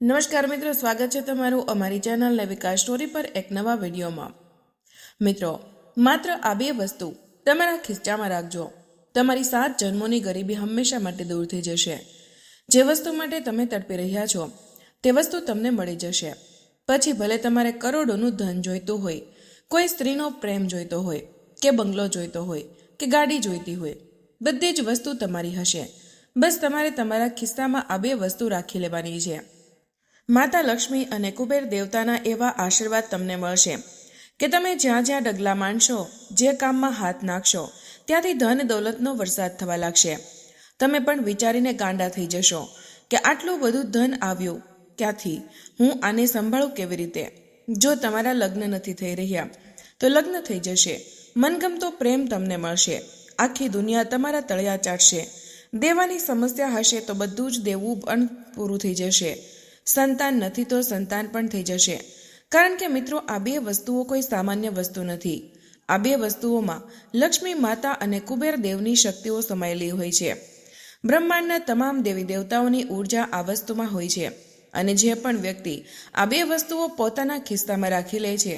નમસ્કાર મિત્રો, સ્વાગત છે તમારું અમારી ચેનલ નવિકા સ્ટોરી પર એક નવા વિડીયોમાં। મિત્રો, માત્ર આ બે વસ્તુ તમારા ખિસ્સામાં રાખજો, તમારી 7 જન્મોની ગરીબી હંમેશા માટે દૂર થઈ જશે। જે વસ્તુ માટે તમે તડપી રહ્યા છો તે વસ્તુ તમને મળી જશે। પછી ભલે તમારે કરોડોનું ધન જોઈતું હોય, કોઈ સ્ત્રીનો પ્રેમ જોઈતો હોય, કે બંગલો જોઈતો હોય, કે ગાડી જોઈતી હોય, બધી જ વસ્તુ તમારી હશે। બસ તમારે તમારા ખિસ્સામાં આ બે વસ્તુ રાખી લેવાની છે। માતા લક્ષ્મી અને કુબેર દેવતાના એવા આશીર્વાદ તમને મળશે કે તમે જ્યાં જ્યાં ડગલા માંડશો, જે કામમાં હાથ નાખશો, ત્યાંથી ધન દૌલતનો વરસાદ થવા લાગશે। તમે પણ વિચારીને ગાંડા થઈ જશો કે આટલું બધું ધન આવ્યું ક્યાંથી, હું આને સંભાળું કેવી રીતે। જો તમારા લગ્ન નથી થઈ રહ્યા તો લગ્ન થઈ જશે। મનગમતો પ્રેમ તમને મળશે। આખી દુનિયા તમારા તળિયા ચાટશે। દેવાની સમસ્યા હશે તો બધું જ દેવું પણ પૂરું થઈ જશે। સંતાન નથી તો સંતાન પણ થઈ જશે। કારણ કે મિત્રો, આ બે વસ્તુઓ કોઈ સામાન્ય વસ્તુ નથી। આ બે વસ્તુઓમાં લક્ષ્મી માતા અને કુબેર દેવની શક્તિઓ સમાયેલી હોય છે। બ્રહ્માંડના તમામ દેવી દેવતાઓની ઉર્જા આ વસ્તુમાં હોય છે। અને જે પણ વ્યક્તિ આ બે વસ્તુઓ પોતાના ખિસ્સામાં રાખી લે છે,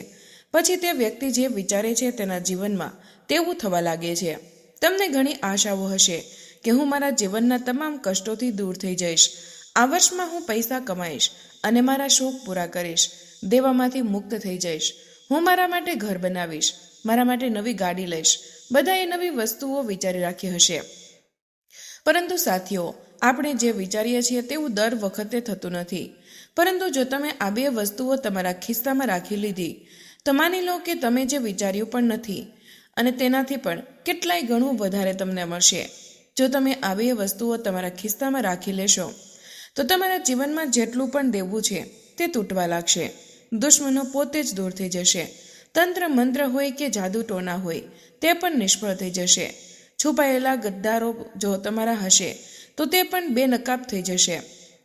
પછી તે વ્યક્તિ જે વિચારે છે તેના જીવનમાં તેવું થવા લાગે છે। તમને ઘણી આશાઓ હશે કે હું મારા જીવનના તમામ કષ્ટોથી દૂર થઈ જઈશ, આ વર્ષમાં હું પૈસા કમાઈશ અને મારા શોખ પૂરા કરીશ, દેવામાંથી મુક્ત થઈ જઈશ, હું મારા માટે ઘર બનાવીશ, મારા માટે નવી ગાડી લઈશ। બધાએ નવી વસ્તુઓ વિચારી રાખી હશે, પરંતુ સાથીઓ, આપણે જે વિચારીએ છીએ તેવું દર વખતે થતું નથી। પરંતુ જો તમે આ બે વસ્તુઓ તમારા ખિસ્સામાં રાખી લીધી તો માની લો કે તમે જે વિચાર્યું પણ નથી અને તેનાથી પણ કેટલાય ગણું વધારે તમને મળશે। જો તમે આ બે વસ્તુઓ તમારા ખિસ્સામાં રાખી લેશો તો તમારા જીવનમાં જેટલું પણ દેવું છે તે તૂટવા લાગશે। દુશ્મનો પોતે જ દૂર થઈ જશે। તંત્ર મંત્ર હોય કે જાદુ ટોના હોય તે પણ નિષ્ફળ થઈ જશે। છુપાયેલા ગદ્દારો જો તમારા હશે તો તે પણ બેનકાબ થઈ જશે।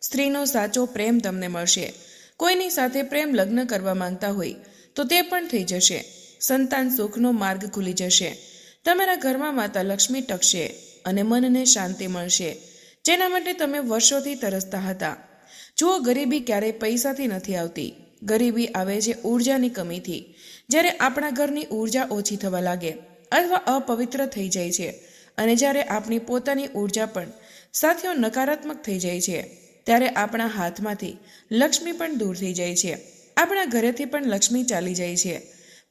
સ્ત્રીનો સાચો પ્રેમ તમને મળશે। કોઈની સાથે પ્રેમ લગ્ન કરવા માંગતા હોય તો તે પણ થઈ જશે। સંતાન સુખનો માર્ગ ખુલી જશે। તમારા ઘરમાં માતા લક્ષ્મી ટકશે અને મનને શાંતિ મળશે, જેના માટે તમે વર્ષોથી તરસતા હતા। જુઓ, ગરીબી ક્યારેય પૈસાથી નથી આવતી। ગરીબી આવે છે ઉર્જાની કમીથી। જ્યારે આપણા ઘરની ઉર્જા ઓછી થવા લાગે અથવા અપવિત્ર થઈ જાય છે, અને જ્યારે આપણી પોતાની ઉર્જા પણ સાથીઓ નકારાત્મક થઈ જાય છે, ત્યારે આપણા હાથમાંથી લક્ષ્મી પણ દૂર થઈ જાય છે। આપણા ઘરેથી પણ લક્ષ્મી ચાલી જાય છે।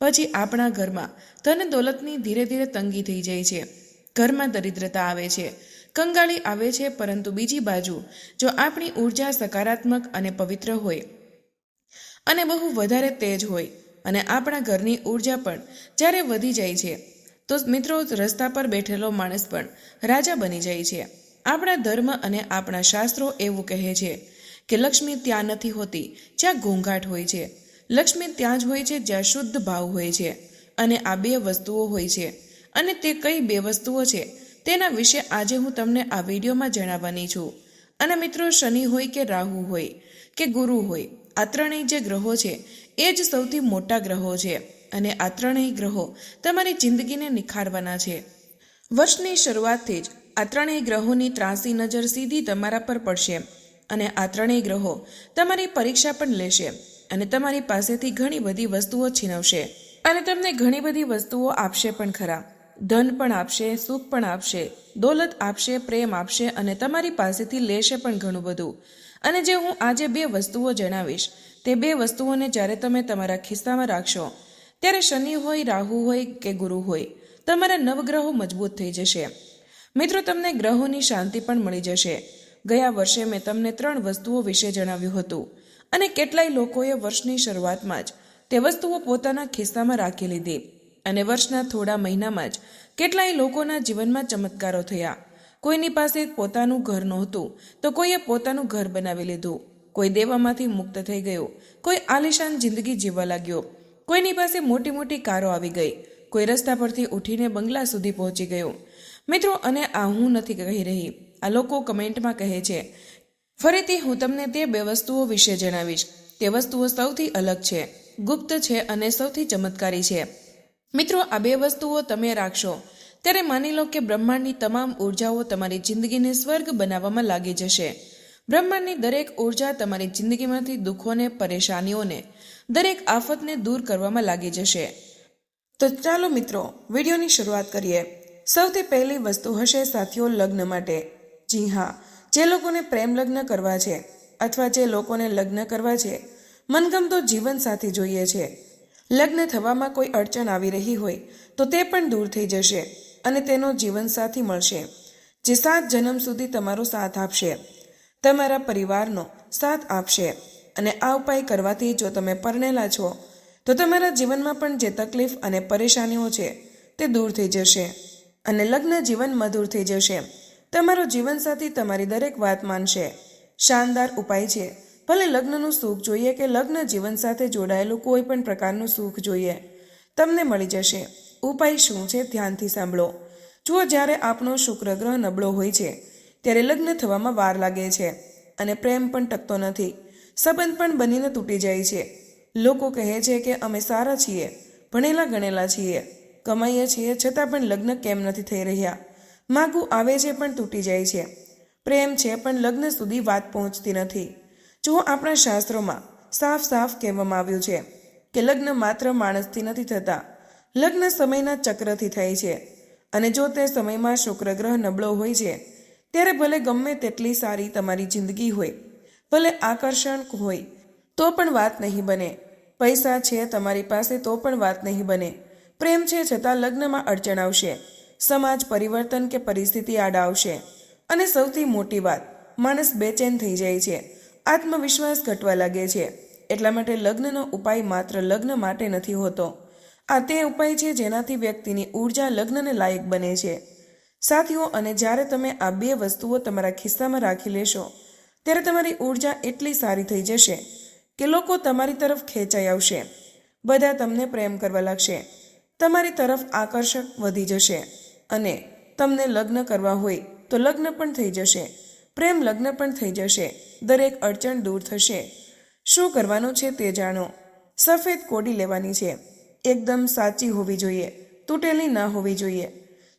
પછી આપણા ઘરમાં ધન દોલતની ધીરે ધીરે તંગી થઈ જાય છે। ઘરમાં દરિદ્રતા આવે છે, કંગાળી આવે છે। પરંતુ બીજી બાજુ જો આપણી ઉર્જા સકારાત્મક અને પવિત્ર હોય અને બહુ વધારે તેજ હોય અને આપણા ઘરની ઉર્જા પણ જ્યારે વધી જાય છે તો મિત્રો, રસ્તા પર બેઠેલો માણસ પણ રાજા બની જાય છે। આપણા ધર્મ અને આપણા શાસ્ત્રો એવું કહે છે કે લક્ષ્મી ત્યાં નથી હોતી જ્યાં ઘોંઘાટ હોય છે। લક્ષ્મી ત્યાં જ હોય છે જ્યાં શુદ્ધ ભાવ હોય છે। અને આ બે વસ્તુઓ હોય છે। અને તે કઈ બે વસ્તુઓ છે તેના વિશે આજે હું તમને આ વિડીયોમાં જણાવવાની છું। અને મિત્રો, શનિ હોય કે રાહુ હોય કે ગુરુ હોય, આ ત્રણેય જે ગ્રહો છે એ જ સૌથી મોટા ગ્રહો છે। અને આ ત્રણેય ગ્રહો તમારી જિંદગીને નિખારવાના છે। વર્ષની શરૂઆતથી જ આ ત્રણેય ગ્રહોની ત્રાસી નજર સીધી તમારા પર પડશે અને આ ત્રણેય ગ્રહો તમારી પરીક્ષા પણ લેશે અને તમારી પાસેથી ઘણી બધી વસ્તુઓ છીનવશે અને તમને ઘણી બધી વસ્તુઓ આપશે પણ ખરા। ધન પણ આપશે, સુખ પણ આપશે, દોલત આપશે, પ્રેમ આપશે અને તમારી પાસેથી લેશે પણ ઘણું બધું। અને જે હું આજે બે વસ્તુઓ જણાવીશ તે બે વસ્તુઓને જ્યારે તમે તમારા ખિસ્સામાં રાખશો ત્યારે શનિ હોય, રાહુ હોય કે ગુરુ હોય, તમારા નવગ્રહો મજબૂત થઈ જશે। મિત્રો, તમને ગ્રહોની શાંતિ પણ મળી જશે। ગયા વર્ષે મેં તમને 3 વસ્તુઓ વિશે જણાવ્યું હતું અને કેટલાય લોકોએ વર્ષની શરૂઆતમાં જ તે વસ્તુઓ પોતાના ખિસ્સામાં રાખી લીધી અને વર્ષના થોડા મહિનામાં જ કેટલાય લોકોના જીવનમાં ચમત્કારો થયા। કોઈની પાસે પોતાનું ઘર નહોતું તો કોઈએ પોતાનું ઘર બનાવી લીધું, કોઈ દેવામાંથી મુક્ત થઈ ગયું, કોઈ આલિશાન જિંદગી જીવવા લાગ્યો, કોઈની પાસે મોટી મોટી કારો આવી ગઈ, કોઈ રસ્તા પરથી ઉઠીને બંગલા સુધી પહોંચી ગયું। મિત્રો, અને આ હું નથી કહી રહી, આ લોકો કમેન્ટમાં કહે છે। ફરીથી હું તમને તે બે વસ્તુઓ વિશે જણાવીશ। તે વસ્તુઓ સૌથી અલગ છે, ગુપ્ત છે અને સૌથી ચમત્કારી છે। મિત્રો, આ બે વસ્તુઓ તમે રાખશો ત્યારે માની લો કે બ્રહ્માંડની તમામ ઉર્જાઓ તમારી જિંદગીને સ્વર્ગ બનાવવામાં લાગી જશે। બ્રહ્માંડની દરેક ઉર્જા તમારી જિંદગીમાંથી દુઃખોને, પરેશાનીઓને, દરેક આફતને દૂર કરવામાં લાગી જશે. તો ચાલો મિત્રો, વિડીયોની શરૂઆત કરીએ. સૌથી પહેલી વસ્તુ હશે સાથીઓ, લગ્ન માટે. જી હા, જે લોકોને પ્રેમ લગ્ન કરવા છે અથવા જે લોકોને લગ્ન કરવા છે, મનગમતો જીવન સાથી જોઈએ છે, લગ્ન થવામાં કોઈ અડચણ આવી રહી હોય તો તે પણ દૂર થઈ જશે અને તેનો જીવનસાથી મળશે, જે 7 જન્મ સુધી તમારો સાથ આપશે, તમારા પરિવારનો સાથ આપશે. અને આ ઉપાય કરવાથી જો તમે પરણેલા છો તો તમારા જીવનમાં પણ જે તકલીફ અને પરેશાનીઓ છે તે દૂર થઈ જશે અને લગ્ન જીવન મધુર થઈ જશે. તમારો જીવનસાથી તમારી દરેક વાત માનશે. શાનદાર ઉપાય છે. ભલે લગ્નનું સુખ જોઈએ કે લગ્ન જીવન સાથે જોડાયેલું કોઈ પણ પ્રકારનું સુખ જોઈએ, તમને મળી જશે. ઉપાય શું છે ધ્યાનથી સાંભળો. જુઓ, જ્યારે આપણો શુક્ર ગ્રહ નબળો હોય છે ત્યારે લગ્ન થવામાં વાર લાગે છે અને પ્રેમ પણ ટકતો નથી, સંબંધ પણ બનીને તૂટી જાય છે. લોકો કહે છે કે અમે સારા છીએ, ભણેલા ગણેલા છીએ, કમાઈએ છીએ, છતાં પણ લગ્ન કેમ નથી થઈ રહ્યા. માગું આવે છે પણ તૂટી જાય છે. પ્રેમ છે પણ લગ્ન સુધી વાત પહોંચતી નથી. જુઓ, આપણા શાસ્ત્રોમાં સાફ સાફ કહેવામાં આવ્યું છે કે લગ્ન માત્ર માણસથી નથી થતા, લગ્ન સમયના ચક્રથી થાય છે. અને જો તે સમયમાં શુક્ર ગ્રહ નબળો હોય છે ત્યારે ભલે ગમે તેટલી સારી તમારી જિંદગી હોય, ભલે આકર્ષણ હોય તો પણ વાત નહીં બને. પૈસા છે તમારી પાસે તો પણ વાત નહીં બને. પ્રેમ છે છતાં લગ્નમાં અડચણ આવશે, સમાજ પરિવર્તન કે પરિસ્થિતિ આડા આવશે. અને સૌથી મોટી વાત, માણસ બેચેન થઈ જાય છે, આત્મવિશ્વાસ ઘટવા લાગે છે. એટલા માટે લગ્નનો ઉપાય માત્ર લગ્ન માટે નથી હોતો. આ તે ઉપાય છે જેનાથી વ્યક્તિની ઉર્જા લગ્નને લાયક બને છે. સાથીઓ, અને જ્યારે તમે આ 2 વસ્તુઓ તમારા ખિસ્સામાં રાખી લેશો ત્યારે તમારી ઉર્જા એટલી સારી થઈ જશે કે લોકો તમારી તરફ ખેંચાઈ આવશે. બધા તમને પ્રેમ કરવા લાગશે, તમારી તરફ આકર્ષક વધી જશે. અને તમને લગ્ન કરવા હોય તો લગ્ન પણ થઈ જશે, પ્રેમ લગ્ન પણ થઈ જશે. દરેક અડચણ દૂર થશે. શું કરવાનું છે તે જાણો. સફેદ કોડી લેવાની છે. એકદમ સાચી હોવી જોઈએ, તૂટેલી ના હોવી જોઈએ.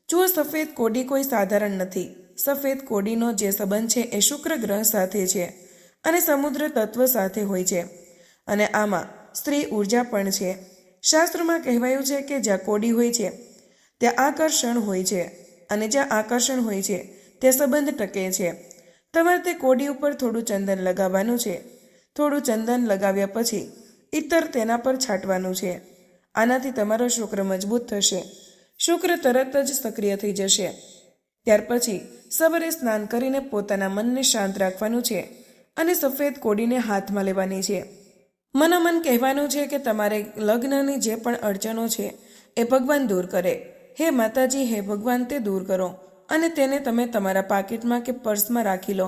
જુઓ, સફેદ કોડી કોઈ સાધારણ નથી. સફેદ કોડીનો જે સંબંધ છે એ શુક્ર ગ્રહ સાથે છે અને સમુદ્ર તત્વ સાથે હોય છે. અને આમાં સ્ત્રી ઉર્જા પણ છે. શાસ્ત્રોમાં કહેવાયું છે કે જ્યાં કોડી હોય છે ત્યાં આકર્ષણ હોય છે અને જ્યાં આકર્ષણ હોય છે તે સંબંધ ટકે છે. તમારે તે કોડી ઉપર થોડું ચંદન લગાવવાનું છે. થોડું ચંદન લગાવ્યા પછી ઇતર તેના પર છાંટવાનું છે. આનાથી તમારો શુક્ર મજબૂત થશે. શુક્ર તરત જ સક્રિય થઈ જશે. ત્યાર પછી સવારે સ્નાન કરીને પોતાના મનને શાંત રાખવાનું છે અને સફેદ કોડીને હાથમાં લેવાની છે. મનોમન કહેવાનું છે કે તમારે લગ્નની જે પણ અડચણો છે એ ભગવાન દૂર કરે. હે માતાજી, હે ભગવાન, તે દૂર કરો. અને તેને તમે તમારા પાકીટમાં કે પર્સમાં રાખી લો.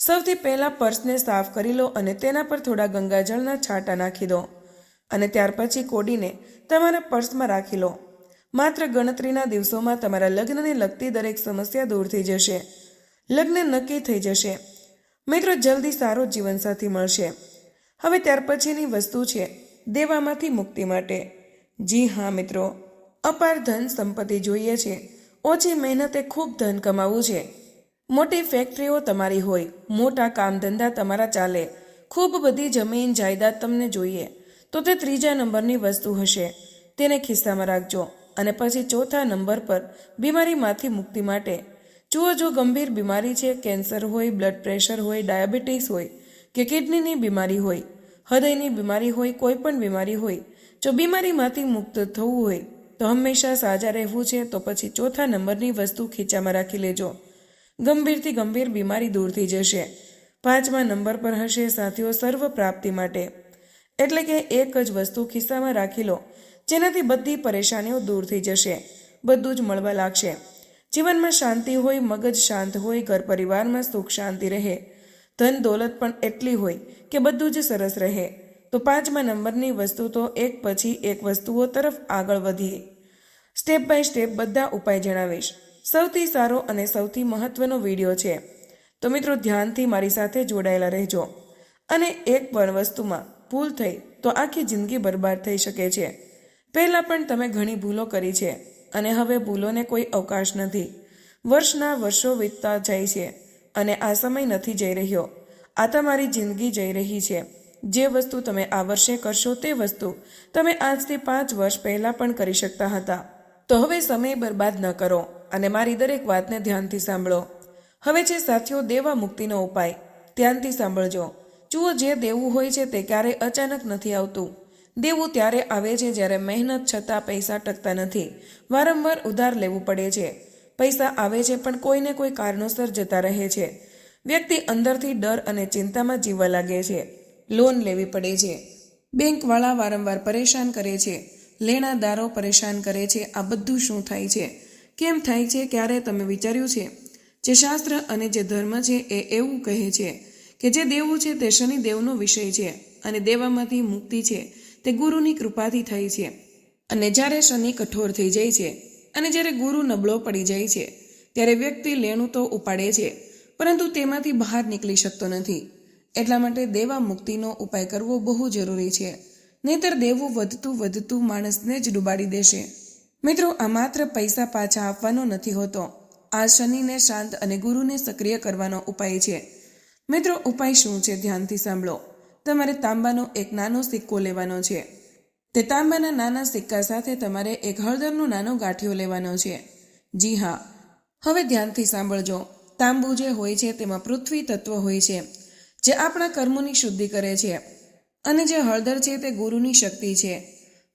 સૌથી પહેલાં પર્સને સાફ કરી લો અને તેના પર થોડા ગંગાજળના છાંટા નાખી દો. અને ત્યાર પછી કોડીને તમારા પર્સમાં રાખી લો. માત્ર ગણતરીના દિવસોમાં તમારા લગ્નને લગતી દરેક સમસ્યા દૂર થઈ જશે. લગ્ન નક્કી થઈ જશે. મિત્રો, જલ્દી સારો જીવનસાથી મળશે. હવે ત્યાર પછીની વસ્તુ છે દેવામાંથી મુક્તિ માટે. જી હા મિત્રો, અપાર ધન સંપત્તિ જોઈએ છે, ઓછી મહેનતે ખૂબ ધન કમાવવું છે, મોટી ફેક્ટરીઓ તમારી હોય, મોટા કામ ધંધા તમારા ચાલે, ખૂબ બધી જમીન જાયદાદ તમને જોઈએ તો તે 3જા નંબરની વસ્તુ હશે. તેને ખિસ્સામાં રાખજો. અને પછી 4થા નંબર પર બીમારીમાંથી મુક્તિ માટે. જુઓ, જો ગંભીર બીમારી છે, કેન્સર હોય, બ્લડ પ્રેશર હોય, ડાયાબિટીસ હોય કે કિડનીની બીમારી હોય, હૃદયની બીમારી હોય, કોઈ પણ બીમારી હોય, જો બીમારીમાંથી મુક્ત થવું હોય તો હંમેશા સાજા રહેવું છે તો પછી 4થા નંબરની વસ્તુ ખીચામાં રાખી લેજો. ગંભીરથી ગંભીર બીમારી દૂર થઈ જશે. 5મા નંબર પર હશે સાથીઓ સર્વ પ્રાપ્તિ માટે. એટલે કે એક જ વસ્તુ ખિસ્સામાં રાખી લો જેનાથી બધી પરેશાનીઓ દૂર થઈ જશે. બધું જ મળવા લાગશે. જીવનમાં શાંતિ હોય, મગજ શાંત હોય, ઘર પરિવારમાં સુખ શાંતિ રહે, ધન દોલત પણ એટલી હોય કે બધું જ સરસ રહે. તો 5મા નંબરની વસ્તુ તો એક પછી એક વસ્તુઓ તરફ આગળ વધીએ. સ્ટેપ બાય સ્ટેપ બધા ઉપાય જણાવીશ. સૌથી સારો અને સૌથી મહત્વનો વિડીયો છે. તો મિત્રો, ધ્યાનથી મારી સાથે જોડાયેલા રહેજો. અને એક પણ વસ્તુમાં ભૂલ થઈ તો આખી જિંદગી બરબાદ થઈ શકે છે. પહેલાં પણ તમે ઘણી ભૂલો કરી છે અને હવે ભૂલોને કોઈ અવકાશ નથી. વર્ષના વર્ષો વીતતા જાય છે અને આ સમય નથી જઈ રહ્યો. આ તમારી જિંદગી જઈ રહી છે. જે વસ્તુ તમે આ વર્ષે કરશો તે વસ્તુ તમે આજથી 5 વર્ષ પહેલાં પણ કરી શકતા હતા. તો હવે સમય બરબાદ ન કરો અને મારી દરેક વાતને ધ્યાનથી સાંભળો. હવે છે સાથીઓ દેવા મુક્તિનો ઉપાય. ધ્યાનથી સાંભળજો. જુઓ, જે દેવું હોય છે તે ક્યારેય અચાનક નથી આવતું. દેવું ત્યારે આવે છે જ્યારે મહેનત છતાં પૈસા ટકતા નથી. વારંવાર ઉધાર લેવું પડે છે. પૈસા આવે છે પણ કોઈને કોઈ કારણોસર જતા રહે છે. વ્યક્તિ અંદરથી ડર અને ચિંતામાં જીવવા લાગે છે. લોન લેવી પડે છે. બેંકવાળા વારંવાર પરેશાન કરે છે. લેણાદારો પરેશાન કરે છે. આ બધું શું થાય છે? કેમ થાય છે? ક્યારે તમે વિચાર્યું છે? જે શાસ્ત્ર અને જે ધર્મ છે એ એવું કહે છે કે જે દેવું છે તે શનિદેવનો વિષય છે અને દેવામાંથી મુક્તિ છે તે ગુરુની કૃપાથી થઈ છે. અને જ્યારે શનિ કઠોર થઈ જાય છે અને જ્યારે ગુરુ નબળો પડી જાય છે ત્યારે વ્યક્તિ લેણું તો ઉપાડે છે પરંતુ તેમાંથી બહાર નીકળી શકતો નથી. એટલા માટે દેવા મુક્તિનો ઉપાય કરવો બહુ જરૂરી છે. નહીંતર દેવું વધતું માણસને જ ડૂબાડી દેશે. મિત્રો, આ માત્ર પૈસા પાછા આપવાનો નથી હોતો. આ શનિને શાંત અને ગુરુને સક્રિય કરવાનો ઉપાય છે. મિત્રો, ઉપાય શું છે? ધ્યાનથી સાંભળો. તમારે તાંબાનો એક નાનો સિક્કો લેવાનો છે. તે તાંબાના નાના સિક્કા સાથે તમારે એક હળદરનો નાનો ગાંઠિયો લેવાનો છે. જી હા, હવે ધ્યાનથી સાંભળજો. તાંબુ જે હોય છે તેમાં પૃથ્વી તત્વ હોય છે જે આપણા કર્મોની શુદ્ધિ કરે છે અને જે હળદર છે તે ગુરુની શક્તિ છે.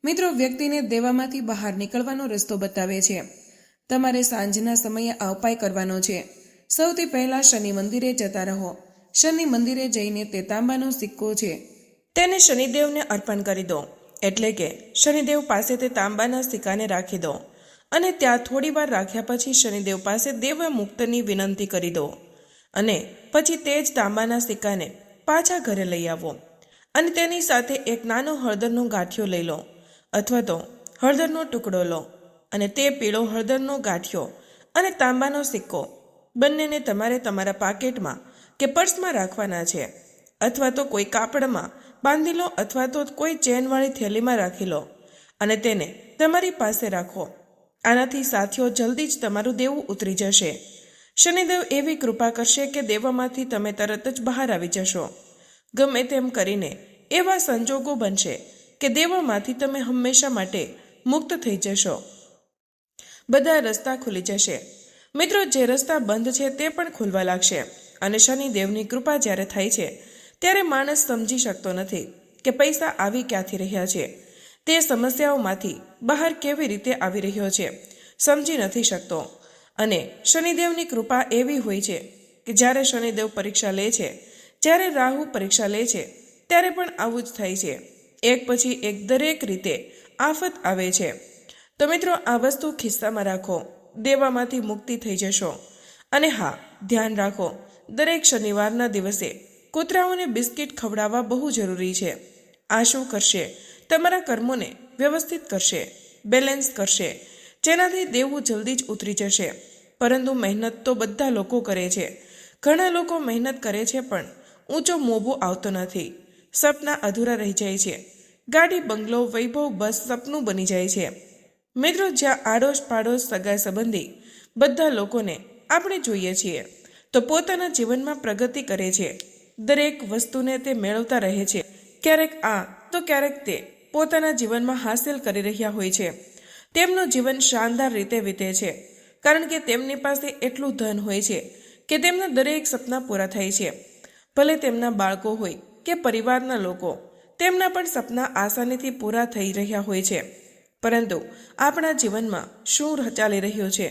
મિત્રો, વ્યક્તિને દેવામાંથી બહાર નીકળવાનો રસ્તો બતાવે છે. તમારે સાંજના સમયે આ ઉપાય કરવાનો છે. સૌથી પહેલાં શનિ મંદિરે જતા રહો. શનિ મંદિરે જઈને તે તાંબાનો સિક્કો છે તેને શનિદેવને અર્પણ કરી દો. એટલે કે શનિદેવ પાસે તે તાંબાના સિક્કાને રાખી દો અને ત્યાં થોડી વાર રાખ્યા પછી શનિદેવ પાસે દેવા મુક્તની વિનંતી કરી દો અને પછી તે જ તાંબાના સિક્કાને પાછા ઘરે લઈ આવો અને તેની સાથે એક નાનો હળદરનો ગાંઠિયો લઈ લો અથવા તો હળદરનો ટુકડો લો અને તે પીળો હળદરનો ગાંઠિયો અને તાંબાનો સિક્કો બંનેને તમારે તમારા પાકીટમાં કે પર્સમાં રાખવાના છે અથવા તો કોઈ કાપડમાં બાંધી લો અથવા તો કોઈ ચેનવાળી થેલીમાં રાખી લો અને તેને તમારી પાસે રાખો. આનાથી સાથીઓ જલ્દી જ તમારું દેવું ઉતરી જશે. શનિદેવ એવી કૃપા કરશે કે દેવામાંથી તમે તરત જ બહાર આવી જશો. ગમે તેમ કરીને એવા સંજોગો બનશે કે દેવામાંથી તમે હંમેશા માટે મુક્ત થઈ જશો. બધા રસ્તા ખુલી જશે. મિત્રો, જે રસ્તા બંધ છે તે પણ ખુલવા લાગશે અને શનિદેવની કૃપા જ્યારે થાય છે ત્યારે માણસ સમજી શકતો નથી કે પૈસા આવી ક્યાંથી રહ્યા છે. તે સમસ્યાઓમાંથી બહાર કેવી રીતે આવી રહ્યો છે સમજી નથી શકતો. અને શનિદેવની કૃપા એવી હોય છે કે જ્યારે શનિદેવ પરીક્ષા લે છે, જ્યારે રાહુ પરીક્ષા લે છે ત્યારે પણ આવું જ થાય છે. એક પછી એક દરેક રીતે આફત આવે છે. તો મિત્રો, આ વસ્તુ ખિસ્સામાં રાખો. દેવામાંથી મુક્તિ થઈ જશો. અને હા, ધ્યાન રાખો, દરેક શનિવારના દિવસે કૂતરાઓને બિસ્કિટ ખવડાવવા બહુ જરૂરી છે. આ શું કરશે? તમારા કર્મોને વ્યવસ્થિત કરશે, બેલેન્સ કરશે, જેનાથી દેવું જલ્દી જ ઉતરી જશે. પરંતુ મહેનત તો બધા લોકો કરે છે. ઘણા લોકો મહેનત કરે છે પણ ઊંચો મોભો આવતો નથી. સપના અધૂરા રહી જાય છે. ગાડી, બંગલો, વૈભવ બસ સપનું બની જાય છે. મિત્રો, જ્યાં આડોશ પાડોશ સગા સંબંધી બધા લોકોને આપણે જોઈએ છીએ તો પોતાના જીવનમાં પ્રગતિ કરે છે. દરેક વસ્તુને તે મેળવતા રહે છે. ક્યારેક આ તો ક્યારેક તે પોતાના જીવનમાં હાંસલ કરી રહ્યા હોય છે. તેમનું જીવન શાનદાર રીતે વીતે છે કારણ કે તેમની પાસે એટલું ધન હોય છે કે તેમના દરેક સપના પૂરા થાય છે. ભલે તેમના બાળકો હોય કે પરિવારના લોકો, તેમના પણ સપના આસાનીથી પૂરા થઈ રહ્યા હોય છે. પરંતુ આપણા જીવનમાં શું ચાલી રહ્યું છે?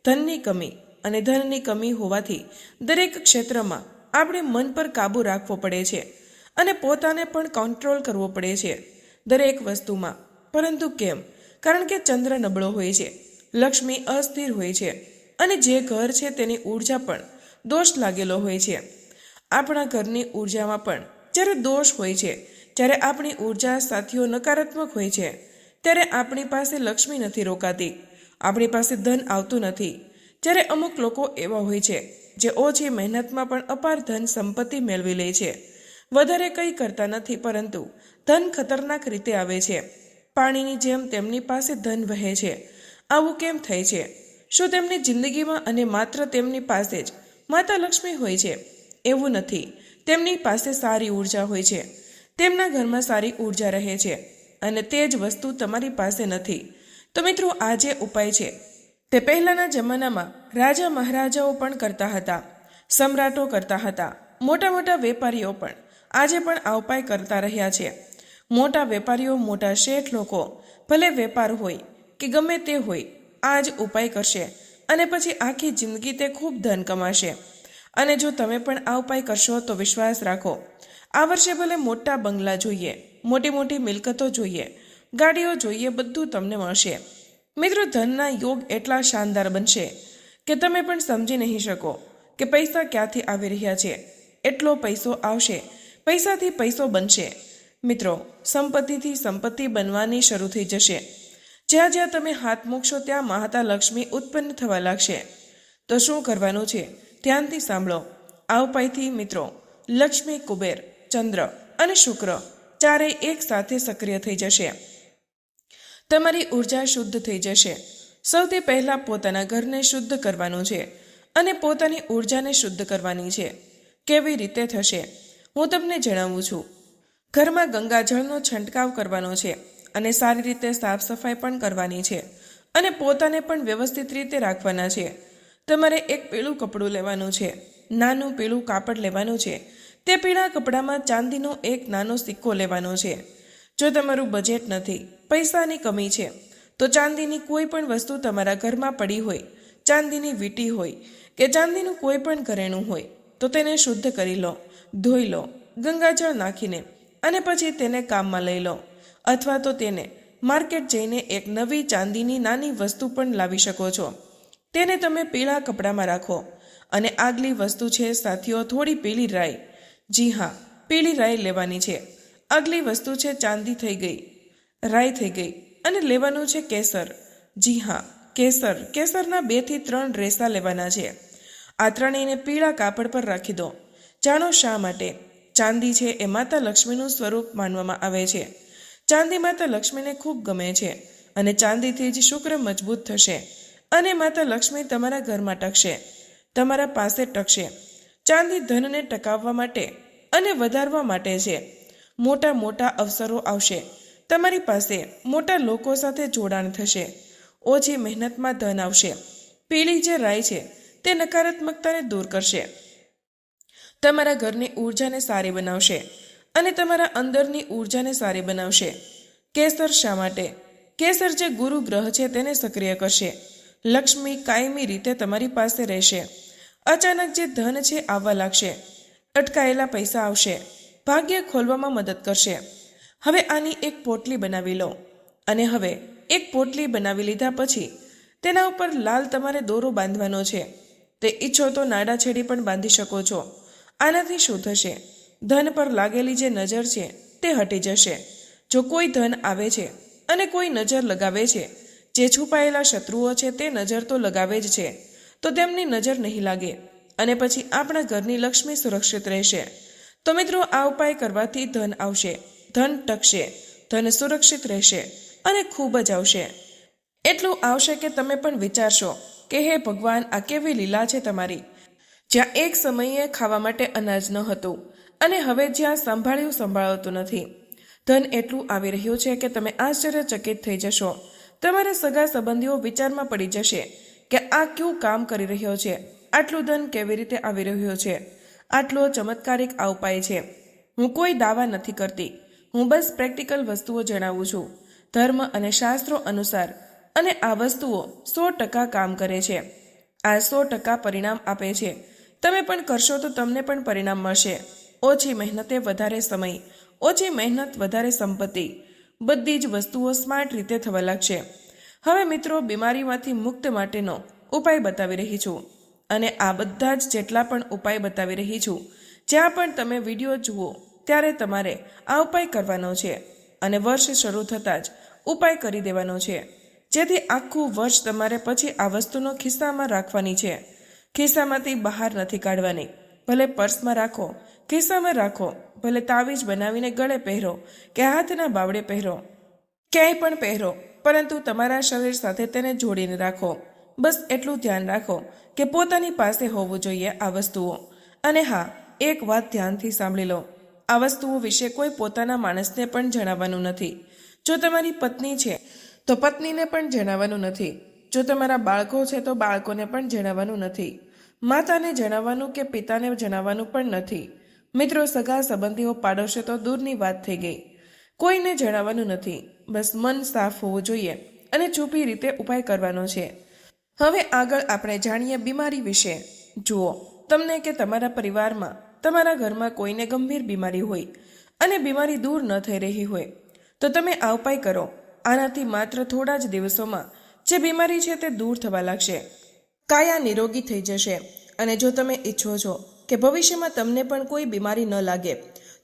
ધનની કમી અને ધનની કમી હોવાથી દરેક ક્ષેત્રમાં આપણે મન પર કાબૂ રાખવો પડે છે અને પોતાને પણ કંટ્રોલ કરવો પડે છે દરેક વસ્તુમાં. પરંતુ કેમ? કારણ કે ચંદ્ર નબળો હોય છે, લક્ષ્મી અસ્થિર હોય છે અને જે ઘર છે તેની ઉર્જા પણ દોષ લાગેલો હોય છે. આપણા ઘરની ઉર્જામાં પણ જ્યારે દોષ હોય છે, જ્યારે આપણી ઉર્જા સાથીઓ નકારાત્મક હોય છે ત્યારે આપણી પાસે લક્ષ્મી નથી રોકાતી, આપણી પાસે ધન આવતું નથી. જ્યારે અમુક લોકો એવા હોય છે જે ઓછી મહેનતમાં પણ અપાર ધન સંપત્તિ મેળવી લે છે. વધારે કંઈ કરતા નથી પરંતુ ધન ખતરનાક રીતે આવે છે. પાણીની જેમ તેમની પાસે ધન વહે છે. આવું કેમ થાય છે? શું તેમની જિંદગીમાં અને માત્ર તેમની પાસે જ માતા લક્ષ્મી હોય છે? એવું નથી. તેમની પાસે સારી ઉર્જા હોય છે, તેમના ઘરમાં સારી ઉર્જા રહે છે, અને તે જ વસ્તુ તમારી પાસે નથી. તો મિત્રો, આ જે ઉપાય છે તે પહેલાંના જમાનામાં રાજા મહારાજાઓ પણ કરતા હતા, સમ્રાટો કરતા હતા, મોટા મોટા વેપારીઓ પણ આજે પણ આ ઉપાય કરતા રહ્યા છે. મોટા વેપારીઓ, મોટા શેઠ લોકો, ભલે વેપાર હોય કે ગમે તે હોય, આ જ ઉપાય કરશે અને પછી આખી જિંદગી તે ખૂબ ધન કમાશે. અને જો તમે પણ આ ઉપાય કરશો તો વિશ્વાસ રાખો, આ વર્ષે ભલે મોટા બંગલા જોઈએ, મોટી મોટી મિલકતો જોઈએ, ગાડીઓ જોઈએ, બધું તમને મળશે. મિત્રો, ધનના યોગ એટલા શાનદાર બનશે કે તમે પણ સમજી નહીં શકો કે પૈસા ક્યાંથી આવી રહ્યા છે. એટલો પૈસો આવશે, પૈસાથી પૈસો બનશે. મિત્રો, સંપત્તિથી સંપત્તિ બનવાની શરૂ થઈ જશે. જ્યાં જ્યાં તમે હાથ મૂકશો ત્યાં માતા લક્ષ્મી ઉત્પન્ન થવા લાગશે. તો શું કરવાનું છે? ધ્યાનથી સાંભળો. આ ઉપાયથી મિત્રો લક્ષ્મી, કુબેર, ચંદ્ર અને શુક્ર ચારેય એક સાથે સક્રિય થઈ જશે. તમારી ઉર્જા શુદ્ધ થઈ જશે. સૌથી પહેલાં પોતાના ઘરને શુદ્ધ કરવાનું છે અને પોતાની ઉર્જાને શુદ્ધ કરવાની છે. કેવી રીતે થશે હું તમને જણાવું છું. ઘરમાં ગંગાજળનો છંટકાવ કરવાનો છે અને સારી રીતે સાફ સફાઈ પણ કરવાની છે અને પોતાને પણ વ્યવસ્થિત રીતે રાખવાના છે. તમારે એક પીળું કપડું લેવાનું છે, નાનું પીળું કાપડ લેવાનું છે. તે પીળા કપડામાં ચાંદીનો એક નાનો સિક્કો લેવાનો છે. જો તમારું બજેટ નથી, પૈસાની કમી છે, તો ચાંદીની કોઈ પણ વસ્તુ તમારા ઘરમાં પડી હોય, ચાંદીની વીંટી હોય કે ચાંદીનું કોઈ પણ ઘરેણું હોય, તો તેને શુદ્ધ કરી લો, ધોઈ લો ગંગાજળ નાખીને, અને પછી તેને કામમાં લઈ લો. અથવા તો તેને માર્કેટ જઈને એક નવી ચાંદીની નાની વસ્તુ પણ લાવી શકો છો. તેને તમે પીળા કપડામાં રાખો. અને આગલી વસ્તુ છે સાથીઓ, થોડી પીળી રાઈ. જી હા, પીળી રાઈ લેવાની છે. આગલી વસ્તુ છે ચાંદી થઈ ગઈ, રાઈ થઈ ગઈ, અને લેવાનું છે કેસર. જી હા, કેસર. કેસરના 2 થી 3 રેસા લેવાના છે. આ ત્રણેયને પીળા કાપડ પર રાખી દો. જાણો શા માટે? ચાંદી છે એ માતા લક્ષ્મીનું સ્વરૂપ માનવામાં આવે છે. ચાંદી માતા લક્ષ્મીને ખૂબ ગમે છે અને ચાંદીથી જ શુક્ર મજબૂત થશે અને માતા લક્ષ્મી તમારા ઘરમાં ટકશે, તમારા પાસે ટકશે. ચાંદી ધનને ટકાવવા માટે અને વધારવા માટે છે. મોટા મોટા અવસરો આવશે તમારી પાસે, મોટા લોકો સાથે જોડાણ થશે, ઓછી મહેનતમાં ધન આવશે. પીળી જે રાઈ છે તે નકારાત્મકતાને દૂર કરશે, તમારા ઘરની ઉર્જાને સારી બનાવશે અને તમારા અંદરની ઉર્જાને સારી બનાવશે. કેસર શા માટે? કેસર જે ગુરુ ગ્રહ છે તેને સક્રિય કરશે. લક્ષ્મી કાયમી રીતે તમારી પાસે રહેશે. અચાનક જે ધન છે આવવા લાગશે. અટકાયેલા પૈસા આવશે. ભાગ્ય ખોલવામાં મદદ કરશે. હવે આની એક પોટલી બનાવી લો. અને હવે એક પોટલી બનાવી લીધા પછી તેના ઉપર લાલ તમારે દોરો બાંધવાનો છે. તે ઈચ્છો તો નાડા છેડી પણ બાંધી શકો છો. આનાથી શું થશે? ધન પર લાગેલી જે નજર છે તે હટી જશે. જો કોઈ ધન આવે છે અને કોઈ નજર લગાવે છે, જે છુપાયેલા શત્રુઓ છે તે નજર તો લગાવે જ છે, તો તેમની નજર નહીં લાગે અને પછી આપણા ઘરની લક્ષ્મી સુરક્ષિત રહેશે. તો મિત્રો, આ ઉપાય કરવાથી ધન આવશે, ધન ટકશે, ધન સુરક્ષિત રહેશે અને ખૂબ જ આવશે. એટલું આવશે કે તમે પણ વિચારશો કે હે ભગવાન, આ કેવી લીલા છે તમારી. જ્યાં એક સમયે ખાવા માટે અનાજ ન હતું અને હવે જ્યાં સંભાળાતું નથી, ધન એટલું આવી રહ્યું છે કે તમે આશ્ચર્યચકિત થઈ જશો. તમારા સગા સંબંધીઓ વિચારમાં પડી જશે કે આ ક્યું કામ કરી રહ્યો છે, આટલું ધન કેવી રીતે આવી રહ્યો છે. આટલો ચમત્કારિક આ ઉપાય છે. હું કોઈ દાવા નથી કરતી, હું બસ પ્રેક્ટિકલ વસ્તુઓ જણાવું છું, ધર્મ અને શાસ્ત્રો અનુસાર. અને આ વસ્તુઓ 100% કામ કરે છે. આ 100% પરિણામ આપે છે. તમે પણ કરશો તો તમને પણ પરિણામ મળશે. ઓછી મહેનતે વધારે સમય, ઓછી મહેનત વધારે સંપત્તિ, બધી જ વસ્તુઓ સ્માર્ટ રીતે થવા લાગશે. હવે મિત્રો, બીમારીમાંથી મુક્ત માટેનો ઉપાય બતાવી રહી છું. અને આ બધા જ જેટલા પણ ઉપાય બતાવી રહી છું, જ્યાં પણ તમે વિડીયો જુઓ ત્યારે તમારે આ ઉપાય કરવાનો છે અને વર્ષ શરૂ થતાં જ ઉપાય કરી દેવાનો છે, જેથી આખું વર્ષ તમારે પછી આ વસ્તુનો ખિસ્સામાં રાખવાની છે. ખિસ્સામાંથી બહાર નથી કાઢવાની. ભલે પર્સમાં રાખો, ખિસ્સામાં રાખો, ભલે તાવીજ બનાવીને ગળે પહેરો કે હાથના બાવડે પહેરો, ક્યાંય પણ પહેરો, પરંતુ તમારા શરીર સાથે તેને જોડીને રાખો. બસ એટલું ધ્યાન રાખો કે પોતાની પાસે હોવું જોઈએ આ વસ્તુઓ. અને હા, એક વાત ધ્યાનથી સાંભળી લો. આ વસ્તુઓ વિશે કોઈ પોતાના માણસને પણ જણાવવાનું નથી. જો તમારી પત્ની છે તો પત્નીને પણ જણાવવાનું નથી. જો તમારા બાળકો છે તો બાળકોને પણ જણાવવાનું નથી. માતાને જણાવવાનું કે પિતાને જણાવવાનું પણ નથી. મિત્રો, સગા સંબંધીઓ, પાડોશો તો દૂરની વાત થઈ ગઈ. કોઈને જણાવવાનું નથી. બસ મન સાફ હોવું જોઈએ અને છુપી રીતે ઉપાય કરવાનો છે. હવે આગળ આપણે જાણીએ બીમારી વિશે. જુઓ, તમને કે તમારા પરિવારમાં, તમારા ઘરમાં કોઈને ગંભીર બીમારી હોય અને બીમારી દૂર ન થઈ રહી હોય તો તમે આ ઉપાય કરો. આનાથી માત્ર થોડા જ દિવસોમાં જે બીમારી છે તે દૂર થવા લાગશે. કાયા નિરોગી થઈ જશે. અને જો તમે ઈચ્છો છો કે ભવિષ્યમાં તમને પણ કોઈ બીમારી ન લાગે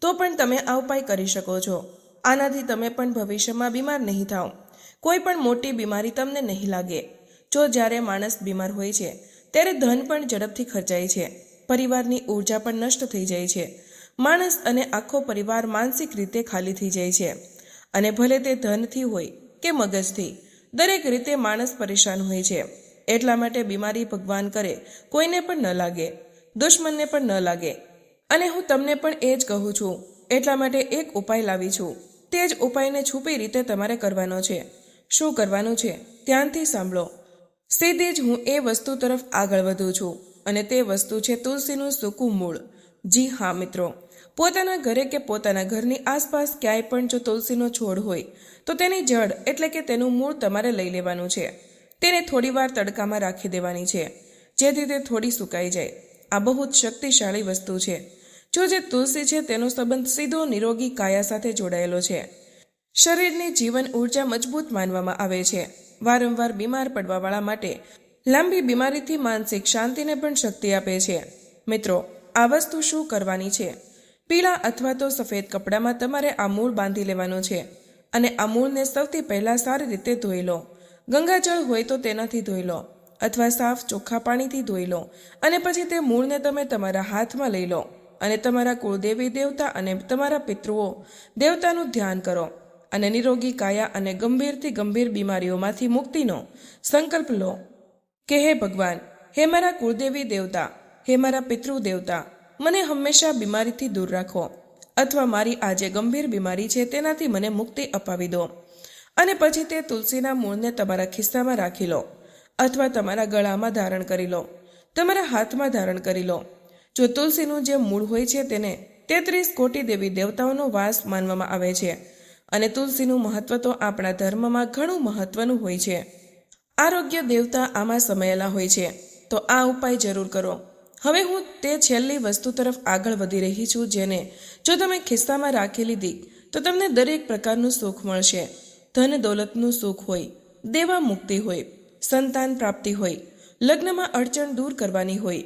તો પણ તમે આ ઉપાય કરી શકો છો. આનાથી તમે પણ ભવિષ્યમાં બીમાર નહીં થાઓ. કોઈ પણ મોટી બીમારી તમને નહીં લાગે. જો જ્યારે માણસ બીમાર હોય છે ત્યારે ધન પણ ઝડપથી ખર્ચાય છે. પરિવારની ઊર્જા પણ નષ્ટ થઈ જાય છે. માણસ અને આખો પરિવાર માનસિક રીતે ખાલી થઈ જાય છે. અને ભલે તે ધનથી હોય કે મગજથી, દરેક રીતે માણસ પરેશાન હોય છે. એટલા માટે બીમારી ભગવાન કરે કોઈને પણ ન લાગે, દુશ્મનને પણ ન લાગે. અને હું તમને પણ એ જ કહું છું. એટલા માટે એક ઉપાય લાવી છું. તે જ ઉપાયને છુપી રીતે તમારે કરવાનો છે. શું કરવાનું છે ધ્યાનથી સાંભળો. સીધી જ હું એ વસ્તુ તરફ આગળ વધું છું અને તે વસ્તુ છે તુલસીનું સૂકું મૂળ. જી હા મિત્રો, પોતાના ઘરે કે પોતાના ઘરની આસપાસ ક્યાંય પણ જો તુલસીનો છોડ હોય તો તેની જડ એટલે કે તેનું મૂળ તમારે લઈ લેવાનું છે. તેને થોડીવાર તડકામાં રાખી દેવાની છે જેથી તે થોડી સુકાઈ જાય. આ બહુ જ શક્તિશાળી વસ્તુ છે. જો જે તુલસી છે તેનો સંબંધ સીધો નિરોગી કાયા સાથે જોડાયેલો છે. શરીરની જીવન ઉર્જા મજબૂત માનવામાં આવે છે. વારંવાર બીમાર પડવાવાળા માટે લાંબી બીમારીથી માનસિક શાંતિને પણ શક્તિ આપે છે. મિત્રો, આ વસ્તુ શું કરવાની છે? પીળા અથવા તો સફેદ કપડામાં તમારે આ મૂળ બાંધી લેવાનું છે અને આ મૂળને સૌથી પહેલા સારી રીતે ધોઈ લો. ગંગાજળ હોય તો તેનાથી ધોઈ લો અથવા સાફ ચોખ્ખા પાણીથી ધોઈ લો. અને પછી તે મૂળને તમે તમારા હાથમાં લઈ લો અને તમારા કુળદેવી દેવતા અને તમારા પિતૃઓ દેવતાનું ધ્યાન કરો અને નિરોગી કાયા અને ગંભીરથી ગંભીર બીમારીઓમાંથી મુક્તિનો સંકલ્પ લો કે હે ભગવાન, હે મારા કુળદેવી દેવતા, હે મારા પિતૃ દેવતા, મને હંમેશા બીમારીથી દૂર રાખો અથવા મારી આ જે ગંભીર બીમારી છે તેનાથી મને મુક્તિ અપાવી દો. અને પછી તે તુલસીના મૂળને તમારા ખિસ્સામાં રાખી લો અથવા તમારા ગળામાં ધારણ કરી લો, તમારા હાથમાં ધારણ કરી લો. જો તુલસીનું જે મૂળ હોય છે તેને 33 કોટી દેવી દેવતાઓનો વાસ માનવામાં આવે છે અને તુલસીનું મહત્વ તો આપણા ધર્મમાં ઘણું મહત્વનું હોય છે. આરોગ્ય દેવતા આમાં સમાયેલા હોય છે. તો આ ઉપાય જરૂર કરો. હવે હું તે છેલ્લી વસ્તુ તરફ આગળ વધી રહી છું જેને જો તમે ખિસ્સામાં રાખી લીધી તો તમને દરેક પ્રકારનું સુખ મળશે. ધન દોલતનું સુખ હોય, દેવા મુક્તિ હોય, સંતાન પ્રાપ્તિ હોય, લગ્નમાં અડચણ દૂર કરવાની હોય.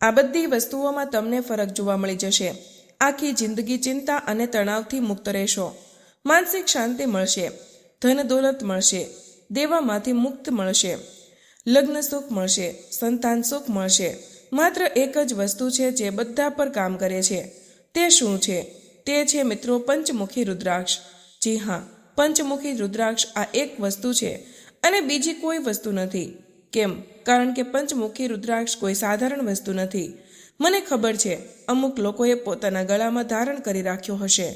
આ બધી વસ્તુઓમાં તમને ફરક જોવા મળી જશે. આખી જિંદગી ચિંતા અને તણાવથી મુક્ત રહેશો. માનસિક શાંતિ મળશે, ધન દોલત મળશે, દેવામાંથી મુક્ત મળશે, લગ્ન સુખ મળશે, સંતાન સુખ મળશે. માત્ર એક જ વસ્તુ છે જે બધા પર કામ કરે છે. તે શું છે? તે છે મિત્રો પંચમુખી રુદ્રાક્ષ. જી હા, પંચમુખી રુદ્રાક્ષ આ એક વસ્તુ છે અને બીજી કોઈ વસ્તુ નથી. કેમ? કારણ કે પંચમુખી રુદ્રાક્ષ કોઈ સાધારણ વસ્તુ નથી. મને ખબર છે અમુક લોકોએ પોતાના ગળામાં ધારણ કરી રાખ્યો હશે,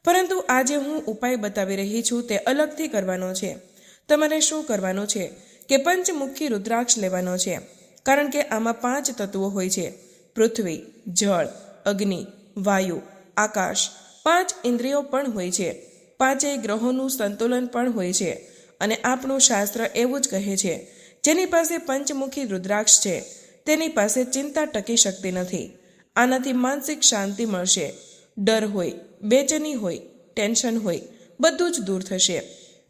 પરંતુ આજે હું ઉપાય બતાવી રહી છું તે અલગથી કરવાનો છે. તમારે શું કરવાનું છે કે પંચમુખી રુદ્રાક્ષ લેવાનો છે, કારણ કે આમાં 5 તત્વો હોય છે: પૃથ્વી, જળ, અગ્નિ, વાયુ, આકાશ. 5 ઇન્દ્રિયો પણ હોય છે. 5 ગ્રહોનું સંતુલન પણ હોય છે. અને આપણું શાસ્ત્ર એવું જ કહે છે, જેની પાસે પંચમુખી રુદ્રાક્ષ છે તેની પાસે ચિંતા ટકી શકતી નથી. આનાથી માનસિક શાંતિ મળશે. ડર હોય, બેચેની હોય, ટેન્શન હોય, બધું જ દૂર થશે.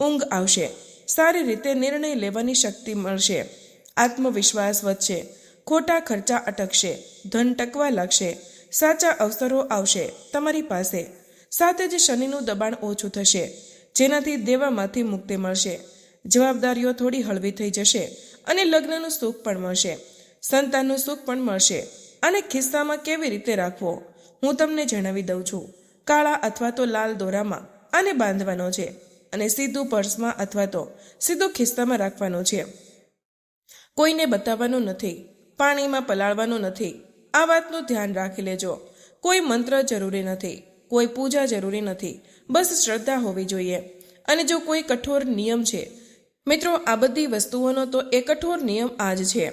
ઊંઘ આવશે. સારી રીતે નિર્ણય લેવાની શક્તિ મળશે. આત્મવિશ્વાસ વધશે. ખોટા ખર્ચા અટકશે. ધન ટકવા લાગશે. સાચા અવસરો આવશે તમારી પાસે. સાથે જ શનિનું દબાણ ઓછું થશે, જેનાથી દેવામાંથી મુક્તિ મળશે. જવાબદારીઓ થોડી હળવી થઈ જશે અને લગ્નનું સુખ પણ મળશે. સંતાનનું સુખ પણ મળશે. અને ખિસ્સામાં કેવી રીતે રાખવો હું તમને જણાવી દઉં છું. કાળા અથવા તો લાલ દોરામાં આને બાંધવાનો છે અને સીધું પર્સમાં અથવા તો સીધું ખિસ્સામાં રાખવાનું છે. કોઈને બતાવવાનું નથી, પાણીમાં પલાળવાનું નથી. આ વાતનું ધ્યાન રાખી લેજો. કોઈ મંત્ર જરૂરી નથી, કોઈ પૂજા જરૂરી નથી, બસ શ્રદ્ધા હોવી જોઈએ. અને જો કોઈ કઠોર નિયમ છે મિત્રો, આ બધી વસ્તુઓનો તો એ કઠોર નિયમ આ જ છે.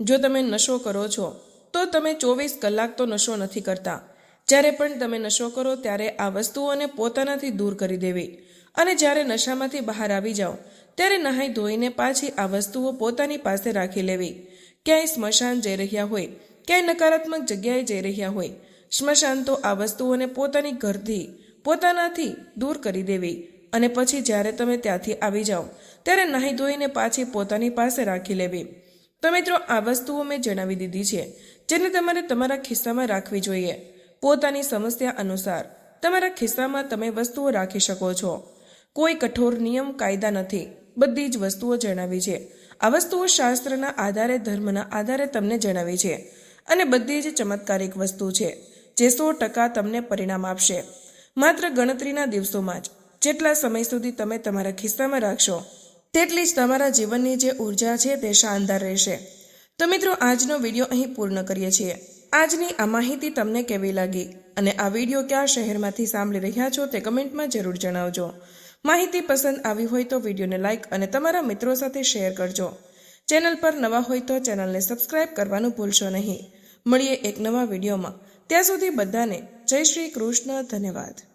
જો તમે નશો કરો છો તો તમે 24 કલાક તો નશો નથી કરતા. જ્યારે પણ તમે નશો કરો ત્યારે આ વસ્તુઓને પોતાનાથી દૂર કરી દેવી. અને જ્યારે નશામાંથી બહાર આવી જાઓ ત્યારે નહાઈ ધોઈને પાછી આ વસ્તુઓ પોતાની પાસે રાખી લેવી. ક્યાંય સ્મશાન જઈ રહ્યા હોય, ક્યાંય નકારાત્મક જગ્યાએ જઈ રહ્યા હોય, સ્મશાન તો આ વસ્તુઓને પોતાની ઘરથી પોતાનાથી દૂર કરી દેવી. અને પછી જ્યારે તમે ત્યાંથી આવી જાઓ ત્યારે નાહી ધોઈને પાછી પોતાની પાસે રાખી લેવી. તો મિત્રો, આ વસ્તુઓ મેં જણાવી દીધી છે જેને તમારે તમારા ખિસ્સામાં રાખવી જોઈએ. પોતાની સમસ્યા અનુસાર તમારા ખિસ્સામાં તમે વસ્તુઓ રાખી શકો છો. કોઈ કઠોર નિયમ કાયદા નથી, બધી જ વસ્તુઓ જણાવી છે. આ વસ્તુઓ શાસ્ત્રના આધારે, ધર્મના આધારે તમને જણાવી છે અને બધી જ ચમત્કારિક વસ્તુ છે જે 100% તમને પરિણામ આપશે. માત્ર ગણતરીના દિવસોમાં જ જેટલા સમય સુધી તમે તમારા ખિસ્સામાં રાખશો તેટલી જ તમારા જીવનની જે ઉર્જા છે તે શાનદાર રહેશે. તો મિત્રો, આજનો વિડીયો અહીં પૂર્ણ કરીએ છીએ. આજની આ માહિતી તમને કેવી લાગી અને આ વિડીયો કયા શહેરમાંથી સાંભળી રહ્યા છો તે કમેન્ટમાં જરૂર જણાવજો. માહિતી પસંદ આવી હોય તો વિડીયોને લાઇક અને તમારા મિત્રો સાથે શેર કરજો. ચેનલ પર નવા હોય તો ચેનલને સબસ્ક્રાઇબ કરવાનું ભૂલશો નહીં. મળીએ એક નવા વિડીયોમાં. ત્યાં સુધી બધાને જય શ્રી કૃષ્ણ. ધન્યવાદ.